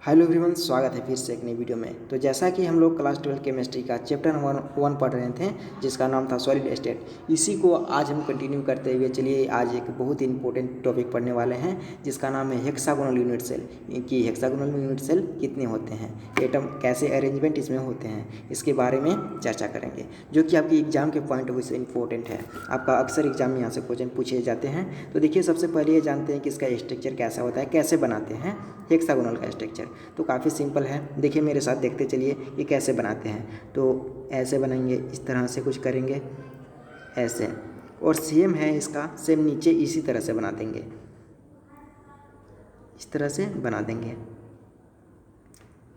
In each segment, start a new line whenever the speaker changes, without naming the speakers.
Hello everyone, स्वागत है फिर से एक नई वीडियो में। तो जैसा कि हम लोग क्लास 12 केमिस्ट्री का चैप्टर नंबर 1 पढ़ रहे थे, जिसका नाम था सॉलिड स्टेट, इसी को आज हम कंटिन्यू करते हुए चलिए आज एक बहुत ही इंपॉर्टेंट टॉपिक पढ़ने वाले हैं, जिसका नाम है हेक्सागोनल यूनिट सेल। कि हेक्सागोनल यूनिट सेल कितने होते हैं, एटम कैसे अरेंजमेंट इसमें होते हैं, इसके बारे में चर्चा करेंगे, जो कि आपकी एग्जाम के पॉइंट ऑफ व्यू से इंपॉर्टेंट है। आपका अक्सर एग्जाम में यहाँ से क्वेश्चन पूछे जाते हैं। तो देखिए, सबसे पहले ये जानते हैं कि इसका स्ट्रक्चर कैसा होता है, कैसे बनाते हैं हेक्सागोनल का स्ट्रक्चर। तो काफ़ी सिंपल है, देखिए मेरे साथ देखते चलिए ये कैसे बनाते हैं। तो ऐसे बनाएंगे, इस तरह से कुछ करेंगे ऐसे, और सेम है इसका, सेम नीचे इसी तरह से बना देंगे, इस तरह से बना देंगे।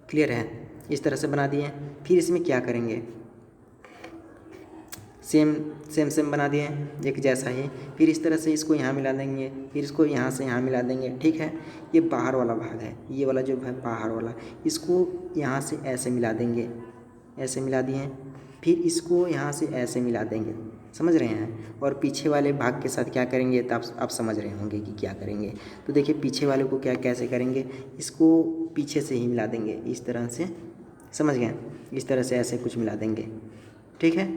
क्लियर है? इस तरह से बना दिए। फिर इसमें क्या करेंगे, सेम सेम सेम बना दिए एक जैसा ही। फिर इस तरह से इसको यहाँ मिला देंगे, फिर इसको यहाँ से यहाँ मिला देंगे। ठीक है, ये बाहर वाला भाग है, ये वाला जो है बाहर वाला, इसको यहाँ से ऐसे मिला देंगे, ऐसे मिला दिए। फिर इसको यहाँ से ऐसे मिला देंगे, समझ रहे हैं? और पीछे वाले भाग के साथ क्या करेंगे, तो आप समझ रहे होंगे कि क्या करेंगे। तो देखिए पीछे वाले को क्या कैसे करेंगे, इसको पीछे से ही मिला देंगे इस तरह से, समझ गए? इस तरह से ऐसे कुछ मिला देंगे। ठीक है,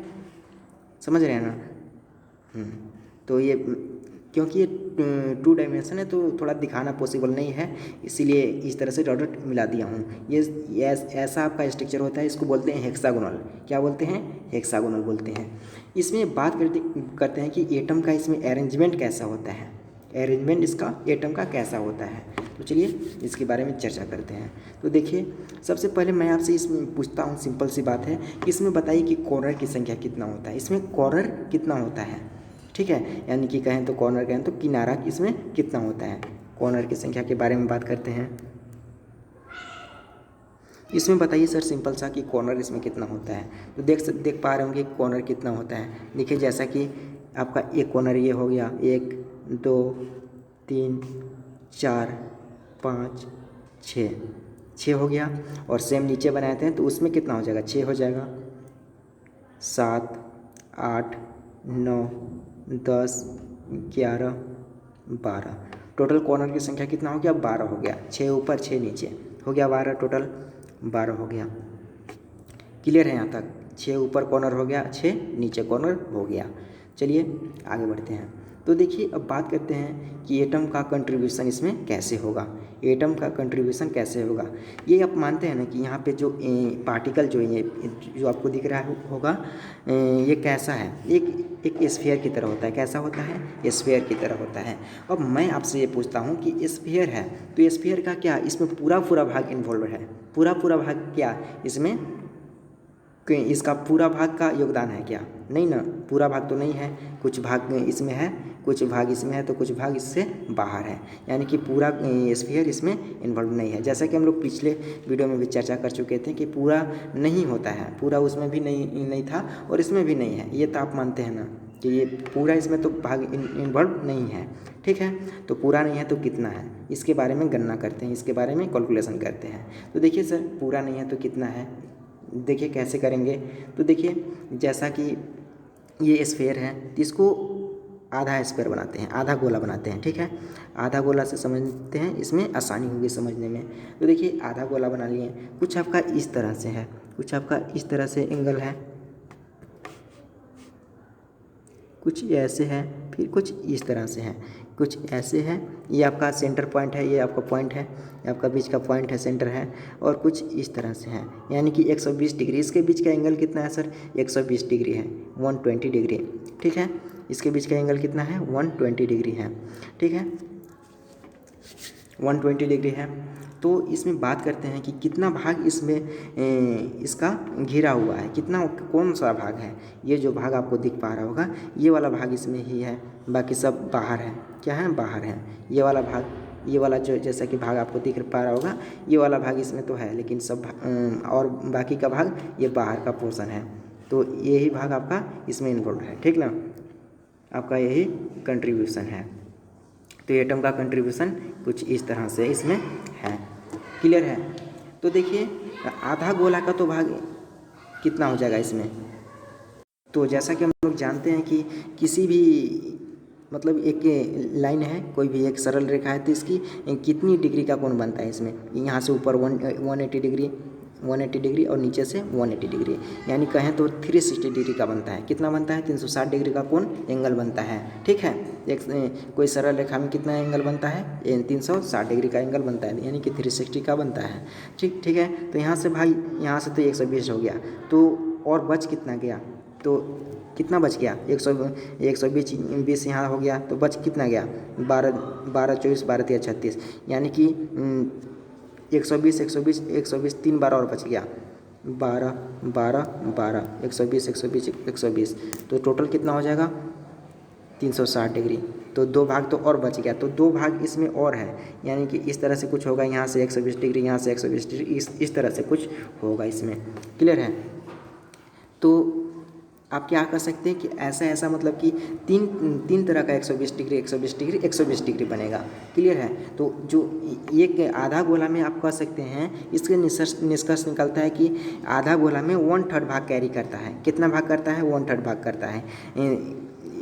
समझ रहे हैं ना? तो ये क्योंकि ये 2 डायमेंशन है तो थोड़ा दिखाना पॉसिबल नहीं है, इसीलिए इस तरह से डॉट मिला दिया हूँ। ये ऐसा आपका स्ट्रक्चर होता है, इसको बोलते हैं हेक्सागोनल। क्या बोलते हैं? हेक्सागोनल बोलते हैं। इसमें बात करते हैं कि एटम का इसमें अरेंजमेंट कैसा होता है, अरेंजमेंट इसका एटम का कैसा होता है। तो चलिए इसके बारे में चर्चा करते हैं। तो देखिए, सबसे पहले मैं आपसे इसमें पूछता हूँ, सिंपल सी बात है कि इसमें बताइए कि कॉर्नर की संख्या कितना होता है, इसमें कॉर्नर कितना होता है। ठीक है, यानी कि कहें तो कॉर्नर, कहें तो किनारा इसमें कितना होता है। कॉर्नर की संख्या के बारे में बात करते हैं। इसमें बताइए सर सिंपल सा कि कॉर्नर इसमें कितना होता है। तो देख पा रहे होंगे कॉर्नर कितना होता है। देखिए जैसा कि आपका एक कॉर्नर ये हो गया, 1 2 3 4 5 6 हो गया। और सेम नीचे बनाते हैं तो उसमें कितना हो जाएगा, 6 हो जाएगा, 7 8 9 10 11 12। टोटल कॉर्नर की संख्या कितना हो गया, 12 हो गया। 6 ऊपर 6 नीचे हो गया 12, टोटल 12 हो गया। क्लियर है यहाँ तक? 6 ऊपर कॉर्नर हो गया, 6 नीचे कॉर्नर हो गया। चलिए आगे बढ़ते हैं। तो देखिए अब बात करते हैं कि एटम का कंट्रीब्यूशन इसमें कैसे होगा, एटम का कंट्रीब्यूशन कैसे होगा। ये आप मानते हैं ना कि यहाँ पे जो पार्टिकल जो ये जो आपको दिख रहा होगा, ये कैसा है, एक स्फीयर की तरह होता है। कैसा होता है? स्फीयर की तरह होता है। अब मैं आपसे ये पूछता हूँ कि स्फीयर है तो स्फीयर का क्या इसमें पूरा भाग इन्वॉल्व है, पूरा भाग क्या इसमें, इसका पूरा भाग का योगदान है क्या? नहीं ना, पूरा भाग तो नहीं है, कुछ भाग इसमें है, कुछ भाग इसमें है, तो कुछ भाग इससे बाहर है। यानी कि पूरा स्फीयर इसमें इन्वॉल्व नहीं है। जैसा कि हम लोग पिछले वीडियो में भी चर्चा कर चुके थे कि पूरा नहीं होता है, पूरा उसमें भी नहीं था और इसमें भी नहीं है। ये तो आप मानते हैं ना कि ये पूरा इसमें तो भाग इन्वॉल्व नहीं है। ठीक है, तो पूरा नहीं है तो कितना है, इसके बारे में गणना करते हैं, इसके बारे में कैलकुलेशन करते हैं। तो देखिए सर, पूरा नहीं है तो कितना है, देखिए कैसे करेंगे। तो देखिए जैसा कि ये स्फीयर है तो इसको आधा स्फीयर बनाते हैं, आधा गोला बनाते हैं। ठीक है, आधा गोला से समझते हैं, इसमें आसानी होगी समझने में। तो देखिए आधा गोला बना लिए, कुछ आपका इस तरह से है, कुछ आपका इस तरह से एंगल है, कुछ ऐसे है, फिर कुछ इस तरह से है, कुछ ऐसे है। ये आपका सेंटर पॉइंट है, ये आपका पॉइंट है, ये आपका बीच का पॉइंट है, सेंटर है। और कुछ इस तरह से है, यानी कि 120 डिग्री। इसके बीच का एंगल कितना है सर? 120 डिग्री है, 120 डिग्री। ठीक है, इसके बीच का एंगल कितना है? 120 डिग्री है। ठीक है, 120 डिग्री है। तो इसमें बात करते हैं कि कितना भाग इसमें इसका घिरा हुआ है, कितना, कौन सा भाग है। ये जो भाग आपको दिख पा रहा होगा, ये वाला भाग इसमें ही है, बाकी सब बाहर है। क्या है? बाहर है। ये वाला भाग, ये वाला जो जैसा कि भाग आपको दिख पा रहा होगा, ये वाला भाग इसमें तो है, लेकिन सब और बाकी का भाग ये बाहर का पोर्शन है। तो यही भाग आपका इसमें इन्वॉल्व है। ठीक ना, आपका यही कंट्रीब्यूशन है। तो एटम का कंट्रीब्यूशन कुछ इस तरह से इसमें है। क्लियर है? तो देखिए आधा गोला का तो भाग कितना हो जाएगा इसमें। तो जैसा कि हम लोग जानते हैं कि किसी भी मतलब एक लाइन है, कोई भी एक सरल रेखा है, तो इसकी कितनी डिग्री का कोण बनता है इसमें, यहाँ से ऊपर 180 डिग्री और नीचे से 180 डिग्री, यानी कहें तो 360 डिग्री का बनता है। कितना बनता है? 360 डिग्री का कोण एंगल बनता है। ठीक है, एक कोई सरल रेखा में कितना एंगल बनता है? 360 डिग्री का एंगल बनता है, यानी कि 360 का बनता है। ठीक है, तो यहाँ से भाई, यहाँ से तो 120 हो गया, तो और बच कितना गया? तो कितना बच गया? 120 यहाँ हो गया, तो बच कितना गया? 12 24 12 3 36, यानी कि 120 3 बार और बच गया, 12 12 12 120 तो टोटल कितना हो जाएगा? 360 डिग्री। तो 2 भाग तो और बच गया, तो 2 भाग इसमें और है, यानी कि इस तरह से कुछ होगा, यहाँ से 120 डिग्री, यहाँ से 120 डिग्री, इस तरह से कुछ होगा इसमें। क्लियर है? तो आप क्या कर सकते हैं कि ऐसा मतलब कि तीन तरह का 120 डिग्री 120 डिग्री 120 डिग्री बनेगा। क्लियर है? तो जो एक आधा गोला में आप कह सकते हैं, इसके निष्कर्ष निकलता है कि आधा गोला में 1/3 भाग कैरी करता है। कितना भाग करता है? 1/3 भाग करता है।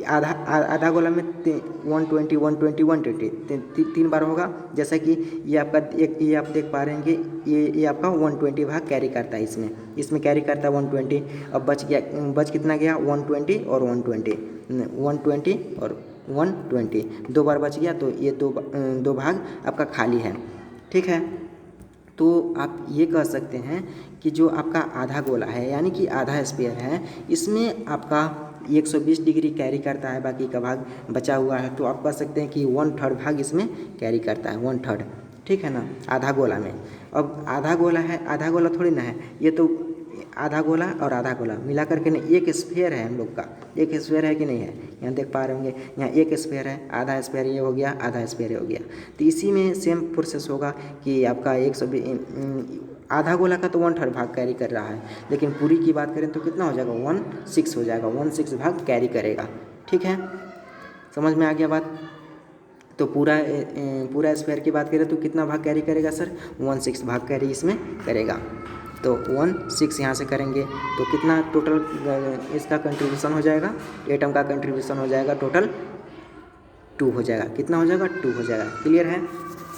आधा गोला में 120 120 120 तीन बार होगा, जैसा कि ये आपका ये आप देख पा रहे हैं कि ये आपका 120 भाग कैरी करता है, इसमें कैरी करता है 120। अब बच कितना गया? 120 और 120 और 120, 2 बार बच गया, तो ये दो भाग आपका खाली है। ठीक है, तो आप ये कह सकते हैं कि जो आपका आधा गोला है, यानी कि आधा स्फीयर है, इसमें आपका 120 डिग्री कैरी करता है, बाकी का भाग बचा हुआ है, तो आप कह सकते हैं कि 1/3 भाग इसमें कैरी करता है, 1/3। ठीक है ना, आधा गोला में। अब आधा गोला है, आधा गोला थोड़ी ना है, ये तो आधा गोला और आधा गोला मिला करके ना एक स्फीयर है हम लोग का। एक स्फीयर है कि नहीं है? यहाँ देख पा रहे होंगे, यहाँ एक स्फीयर है, आधा स्फीयर ये हो गया, आधा स्फीयर हो गया। तो इसी में सेम प्रोसेस होगा कि आपका आधा गोला का तो 1/3 भाग कैरी कर रहा है, लेकिन पूरी की बात करें तो कितना हो जाएगा? 1/6 हो जाएगा, 1/6 भाग कैरी करेगा। ठीक है, समझ में आ गया बात? तो पूरा स्क्वायर की बात करें तो कितना भाग कैरी करेगा सर? 1/6 भाग कैरी इसमें करेगा। तो 1/6 यहाँ से करेंगे तो कितना टोटल इसका कंट्रीब्यूशन हो जाएगा? एटम का कंट्रीब्यूशन हो जाएगा टोटल 2 हो जाएगा। कितना हो जाएगा? 2 हो जाएगा। क्लियर है?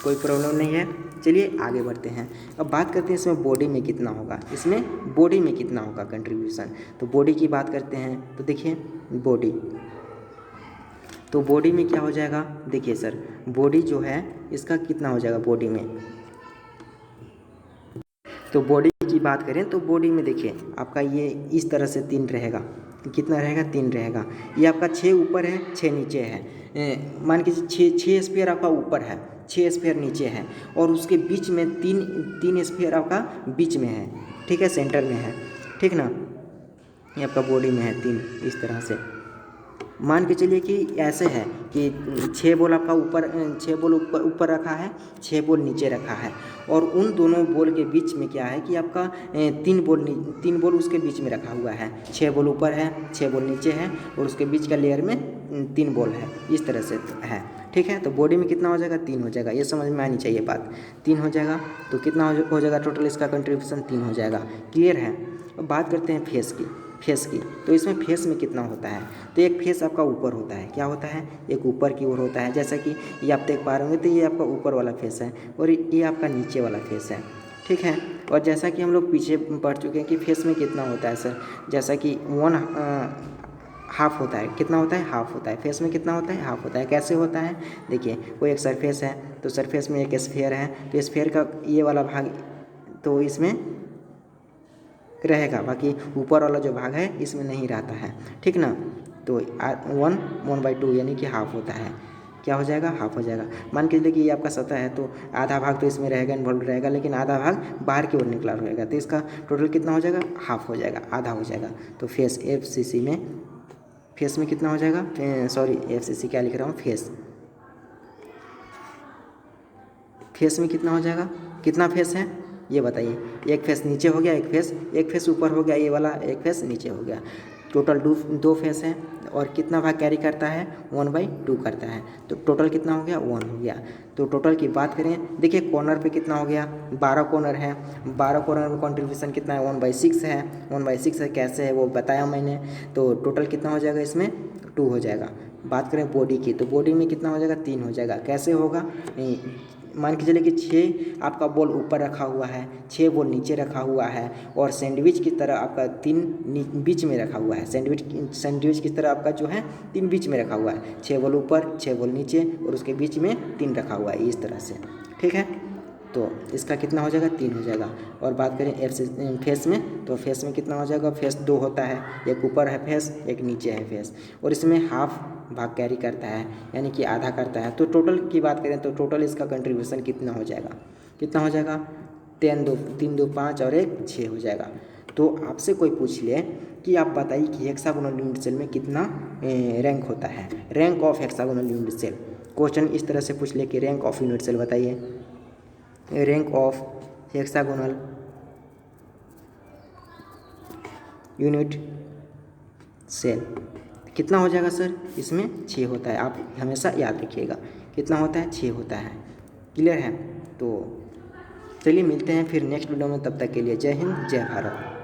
कोई प्रॉब्लम नहीं है। चलिए आगे बढ़ते हैं। अब बात करते हैं इसमें बॉडी में कितना होगा, इसमें बॉडी में कितना होगा कंट्रीब्यूशन। तो बॉडी की बात करते हैं तो देखिए बॉडी, तो बॉडी में क्या हो जाएगा? देखिए सर, बॉडी जो है इसका कितना हो जाएगा बॉडी में। तो बॉडी की बात करें तो बॉडी में देखिए आपका ये इस तरह से 3 रहेगा। कितना रहेगा? 3 रहेगा। ये आपका 6 ऊपर है, 6 नीचे है। मान के 6 स्फीयर आपका ऊपर है, 6 स्फीयर नीचे है, और उसके बीच में तीन स्फीयर आपका बीच में है। ठीक है, सेंटर में है। ठीक ना, ये आपका बॉडी में है 3 इस तरह से। मान के चलिए कि ऐसे है कि 6 बॉल आपका ऊपर, 6 बॉल ऊपर रखा है, 6 बॉल नीचे रखा है, और उन दोनों बॉल के बीच में क्या है कि आपका 3 बॉल उसके बीच में रखा हुआ है। 6 बॉल ऊपर है, 6 बॉल नीचे है, और उसके बीच का लेयर में 3 बॉल है, इस तरह से है। ठीक है, तो बॉडी में कितना हो जाएगा? 3 हो जाएगा। ये समझ में आनी चाहिए बात। 3 हो जाएगा तो कितना हो जाएगा टोटल इसका कंट्रीब्यूशन? 3 हो जाएगा। क्लियर है? अब बात करते हैं फेस की। तो इसमें फेस में कितना होता है? तो एक फेस आपका ऊपर होता है। क्या होता है? एक ऊपर की ओर होता है। जैसा कि ये आप देख पा रहे होंगे, तो ये आपका ऊपर वाला फेस है और ये आपका नीचे वाला फेस है। ठीक है, और जैसा कि हम लोग पीछे पढ़ चुके हैं कि फेस में कितना होता है सर, जैसा कि 1 हाफ होता है। कितना होता है? हाफ होता है। फेस में कितना होता है? हाफ होता है। कैसे होता है? देखिए, कोई एक सरफेस है, तो सरफेस में एक स्फीयर है, तो स्फीयर का ये वाला भाग तो इसमें रहेगा, बाकी ऊपर वाला जो भाग है इसमें नहीं रहता है। ठीक ना, तो 1/2 यानी कि हाफ होता है। क्या हो जाएगा? हाफ हो जाएगा। मान के चलिए कि ये आपका सतह है, तो आधा भाग तो इसमें रहेगा, इन्वॉल्व रहेगा, लेकिन आधा भाग बाहर की ओर निकला रहेगा, तो इसका टोटल कितना हो जाएगा? हाफ हो जाएगा, आधा हो जाएगा। तो फेस FCC में, फेस में कितना हो जाएगा? सॉरी, FCC क्या लिख रहा हूँ, फेस में कितना हो जाएगा? कितना फेस है ये बताइए। एक फेस नीचे हो गया, एक फेस ऊपर हो गया, ये वाला एक फेस नीचे हो गया। टोटल 2 फेस है, और कितना भाग कैरी करता है? 1/2 करता है। तो टोटल कितना हो गया? 1 हो गया। तो टोटल की बात करें, देखिए कॉर्नर पे कितना हो गया? 12 कॉर्नर है। 12 कॉर्नर में कॉन्ट्रीब्यूशन कितना है? 1/6 है। 1/6 है, कैसे है वो बताया मैंने। तो टोटल कितना हो जाएगा इसमें? 2 हो जाएगा। बात करें बॉडी की, तो बॉडी में कितना हो जाएगा, 3 हो जाएगा। कैसे होगा, मान के चलिए कि 6 आपका बॉल ऊपर रखा हुआ है, 6 बॉल नीचे रखा हुआ है, और सैंडविच की तरह आपका 3 बीच में रखा हुआ है। सैंडविच की तरह आपका जो है 3 बीच में रखा हुआ है, 6 बॉल ऊपर, 6 बॉल नीचे, और उसके बीच में 3 रखा हुआ है इस तरह से। ठीक है, तो इसका कितना हो जाएगा, 3 हो जाएगा। और बात करें फेस में, तो फेस में कितना हो जाएगा, फेस 2 होता है, एक ऊपर है फेस, एक नीचे है फेस, और इसमें हाफ भाग कैरी करता है, यानी कि आधा करता है। तो टोटल की बात करें तो टोटल इसका कंट्रीब्यूशन कितना हो जाएगा, कितना हो जाएगा, 3 2 5 और 1 6 हो जाएगा। तो आपसे कोई पूछ ले कि आप बताइए कि हेक्सागोनल यूनिट सेल में कितना रैंक होता है, rank of hexagonal unit cell. Question इस तरह से पूछ ले कि रैंक ऑफ यूनिट सेल बताइए, rank of hexagonal unit cell कितना हो जाएगा सर, इसमें 6 होता है। आप हमेशा याद रखिएगा कितना होता है, 6 होता है। क्लियर है, तो चलिए मिलते हैं फिर नेक्स्ट वीडियो में, तब तक के लिए जय हिंद जय भारत।